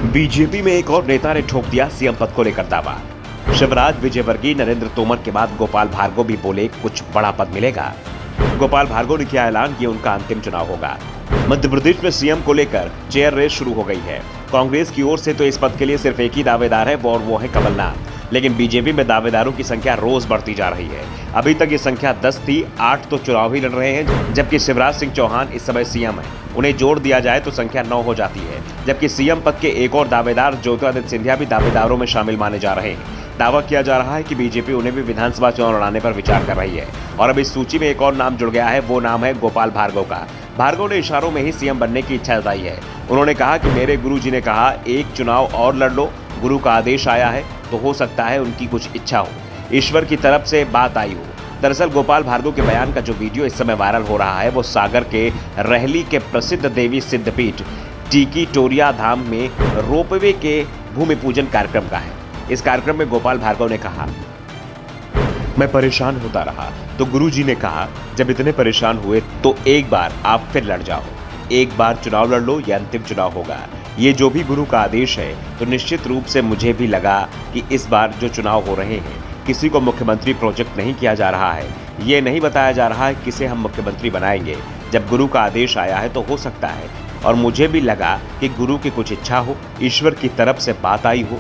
BJP में एक और नेता ने ठोक दिया सीएम पद को लेकर दावा। शिवराज, विजयवर्गीय, नरेंद्र तोमर के बाद गोपाल भार्गव भी बोले कुछ बड़ा पद मिलेगा। गोपाल भार्गव ने किया ऐलान कि उनका अंतिम चुनाव होगा। मध्य प्रदेश में सीएम को लेकर चेयर रेस शुरू हो गई है। कांग्रेस की ओर से तो इस पद के लिए सिर्फ एक ही दावेदार है और वो है कमलनाथ, लेकिन बीजेपी में दावेदारों की संख्या रोज बढ़ती जा रही है। अभी तक ये संख्या 10 थी, 8 तो चुनाव ही लड़ रहे हैं, जबकि शिवराज सिंह चौहान इस समय सीएम है। उन्हें जोड़ दिया जाए तो संख्या 9 हो जाती है, जबकि सीएम पद के एक और दावेदार ज्योतिरादित्य सिंधिया भी दावेदारों में शामिल माने जा रहे हैं। दावा किया जा रहा है कि बीजेपी उन्हें भी विधानसभा चुनाव लड़ाने पर विचार कर रही है और अब इस सूची में एक और नाम जुड़ गया है। वो नाम है गोपाल भार्गव का। भार्गव ने इशारों में ही सीएम बनने की इच्छा जताई है। उन्होंने कहा कि मेरे गुरु जी ने कहा एक चुनाव और लड़ लो, गुरु का आदेश आया है तो हो सकता है उनकी कुछ इच्छा हो, ईश्वर की तरफ से बात आई हो। दरअसल गोपाल भार्गव के बयान का जो वीडियो इस समय वायरल हो रहा है वो सागर के रहली के प्रसिद्ध देवी सिद्धपीठ टीकी टोरिया धाम में रोपवे के भूमि पूजन कार्यक्रम का है। इस कार्यक्रम में गोपाल भार्गव ने कहा, मैं परेशान होता रहा तो गुरुजी ने कहा जब इतने परेशान हुए तो एक बार आप फिर लड़ जाओ, एक बार चुनाव लड़ लो, यह अंतिम चुनाव होगा। ये जो भी गुरु का आदेश है तो निश्चित रूप से मुझे भी लगा कि इस बार जो चुनाव हो रहे हैं किसी को मुख्यमंत्री प्रोजेक्ट नहीं किया जा रहा है, ये नहीं बताया जा रहा है किसे हम मुख्यमंत्री बनाएंगे। जब गुरु का आदेश आया है तो हो सकता है, और मुझे भी लगा कि गुरु की कुछ इच्छा हो, ईश्वर की तरफ से बात आई हो।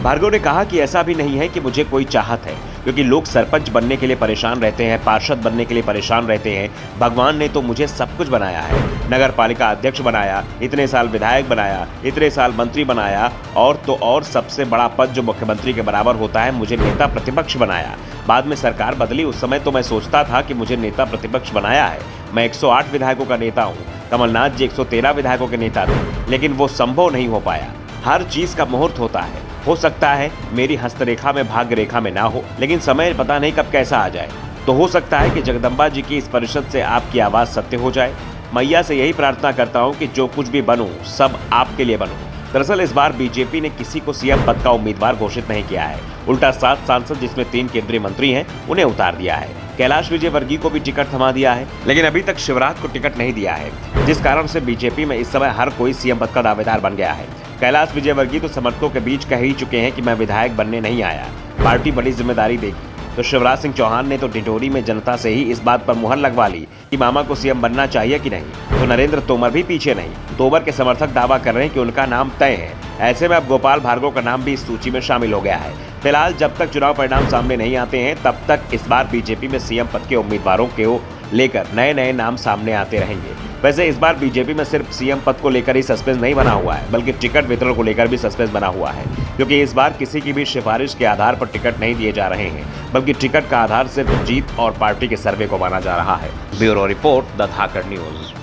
भार्गव ने कहा कि ऐसा भी नहीं है कि मुझे कोई चाहत है, क्योंकि लोग सरपंच बनने के लिए परेशान रहते हैं, पार्षद बनने के लिए परेशान रहते हैं। भगवान ने तो मुझे सब कुछ बनाया है, नगर पालिका अध्यक्ष बनाया, इतने साल विधायक बनाया, इतने साल मंत्री बनाया, और तो और सबसे बड़ा पद जो मुख्यमंत्री के बराबर होता है मुझे नेता प्रतिपक्ष बनाया। बाद में सरकार बदली, उस समय तो मैं सोचता था कि मुझे नेता प्रतिपक्ष बनाया है। मैं 108 विधायकों का नेता हूँ, कमलनाथ जी 113 विधायकों के नेता थे, लेकिन वो संभव नहीं हो पाया। हर चीज का मुहूर्त होता है, हो सकता है मेरी हस्तरेखा में भाग्य रेखा में ना हो, लेकिन समय पता नहीं कब कैसा आ जाए। तो हो सकता है कि जगदम्बा जी की इस परिषद से आपकी आवाज सत्य हो जाए। मैया से यही प्रार्थना करता हूं कि जो कुछ भी बनूं सब आपके लिए बनूं। दरअसल इस बार बीजेपी ने किसी को सीएम पद का उम्मीदवार घोषित नहीं किया है, उल्टा 7 सांसद जिसमें 3 केंद्रीय मंत्री हैं उन्हें उतार दिया है। कैलाश विजयवर्गीय को भी टिकट थमा दिया है, लेकिन अभी तक शिवराज को टिकट नहीं दिया है, जिस कारण से बीजेपी में इस समय हर कोई सीएम पद का दावेदार बन गया है। कैलाश विजयवर्गीय तो समर्थकों के बीच कह ही चुके हैं कि मैं विधायक बनने नहीं आया, पार्टी बड़ी जिम्मेदारी देगी। तो शिवराज सिंह चौहान ने तो टिटोरी में जनता से ही इस बात पर मुहर लगवा ली कि मामा को सीएम बनना चाहिए कि नहीं। तो नरेंद्र तोमर भी पीछे नहीं। तोमर के समर्थक दावा कर रहे हैं कि उनका नाम तय है। ऐसे में अब गोपाल भार्गव का नाम भी इस सूची में शामिल हो गया है। फिलहाल जब तक चुनाव परिणाम सामने नहीं आते हैं तब तक इस बार बीजेपी में सीएम पद के उम्मीदवारों को लेकर नए नए नाम सामने आते रहेंगे। वैसे इस बार बीजेपी में सिर्फ सीएम पद को लेकर ही सस्पेंस नहीं बना हुआ है, बल्कि टिकट वितरण को लेकर भी सस्पेंस बना हुआ है, क्योंकि इस बार किसी की भी सिफारिश के आधार पर टिकट नहीं दिए जा रहे हैं, बल्कि टिकट का आधार सिर्फ जीत और पार्टी के सर्वे को माना जा रहा है। Bureau report, the Dhakad news.